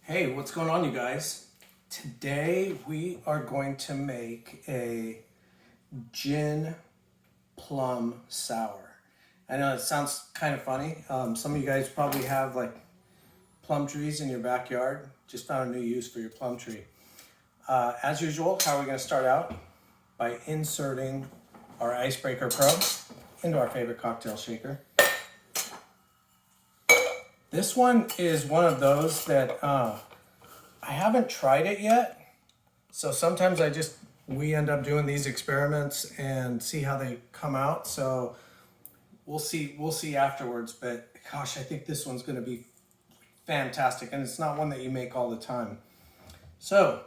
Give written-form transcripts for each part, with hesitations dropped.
Hey, what's going on, you guys? Today we are going to make a gin plum sour. I know it sounds kind of funny. Some of you guys probably have like plum trees in your backyard. Just found a new use for your plum tree. As usual, how are we going to start out? By inserting our Icebreaker Pro into our favorite cocktail shaker. This one is one of those that I haven't tried it yet. So sometimes we end up doing these experiments and see how they come out. So we'll see afterwards, but gosh, I think this one's going to be fantastic, and it's not one that you make all the time. So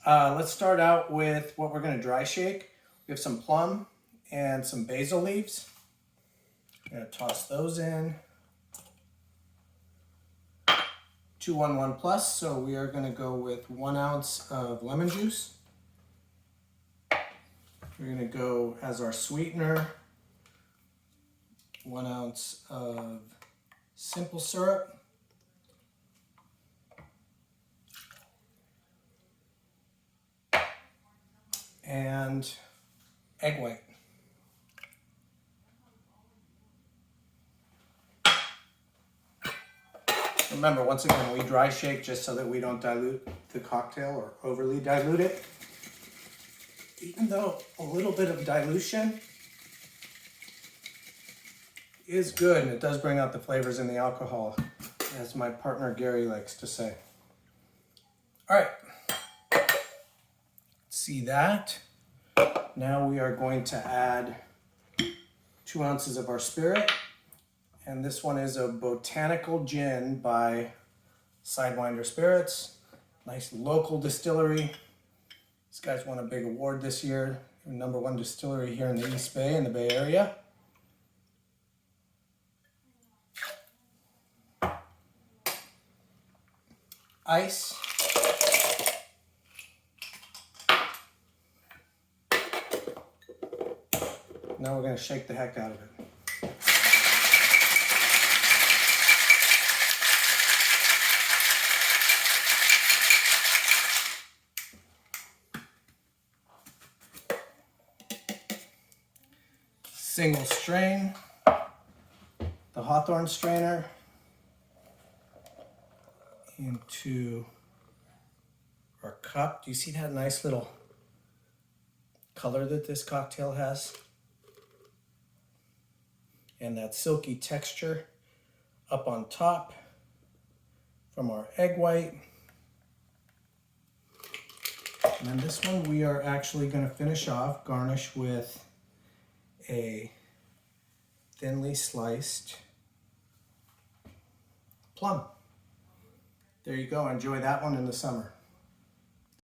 let's start out with what we're going to dry shake. We have some plum and some basil leaves. I'm going to toss those in. 211 plus, so we are going to go with 1 ounce of lemon juice. We're going to go as our sweetener 1 ounce of simple syrup, and egg white. Remember, once again, we dry shake just so that we don't dilute the cocktail or overly dilute it. Even though a little bit of dilution is good, and it does bring out the flavors in the alcohol, as my partner Gary likes to say. All right, see that? Now we are going to add 2 ounces of our spirit. And this one is a Botanical Gin by Sidewinder Spirits. Nice local distillery. These guys won a big award this year. #1 distillery here in the East Bay, in the Bay Area. Ice. Now we're going to shake the heck out of it. Single strain, the Hawthorne strainer, into our cup. Do you see that nice little color that this cocktail has? And that silky texture up on top from our egg white. And then this one we are actually going to finish off, garnish with a thinly sliced plum. There you go. Enjoy that one in the summer.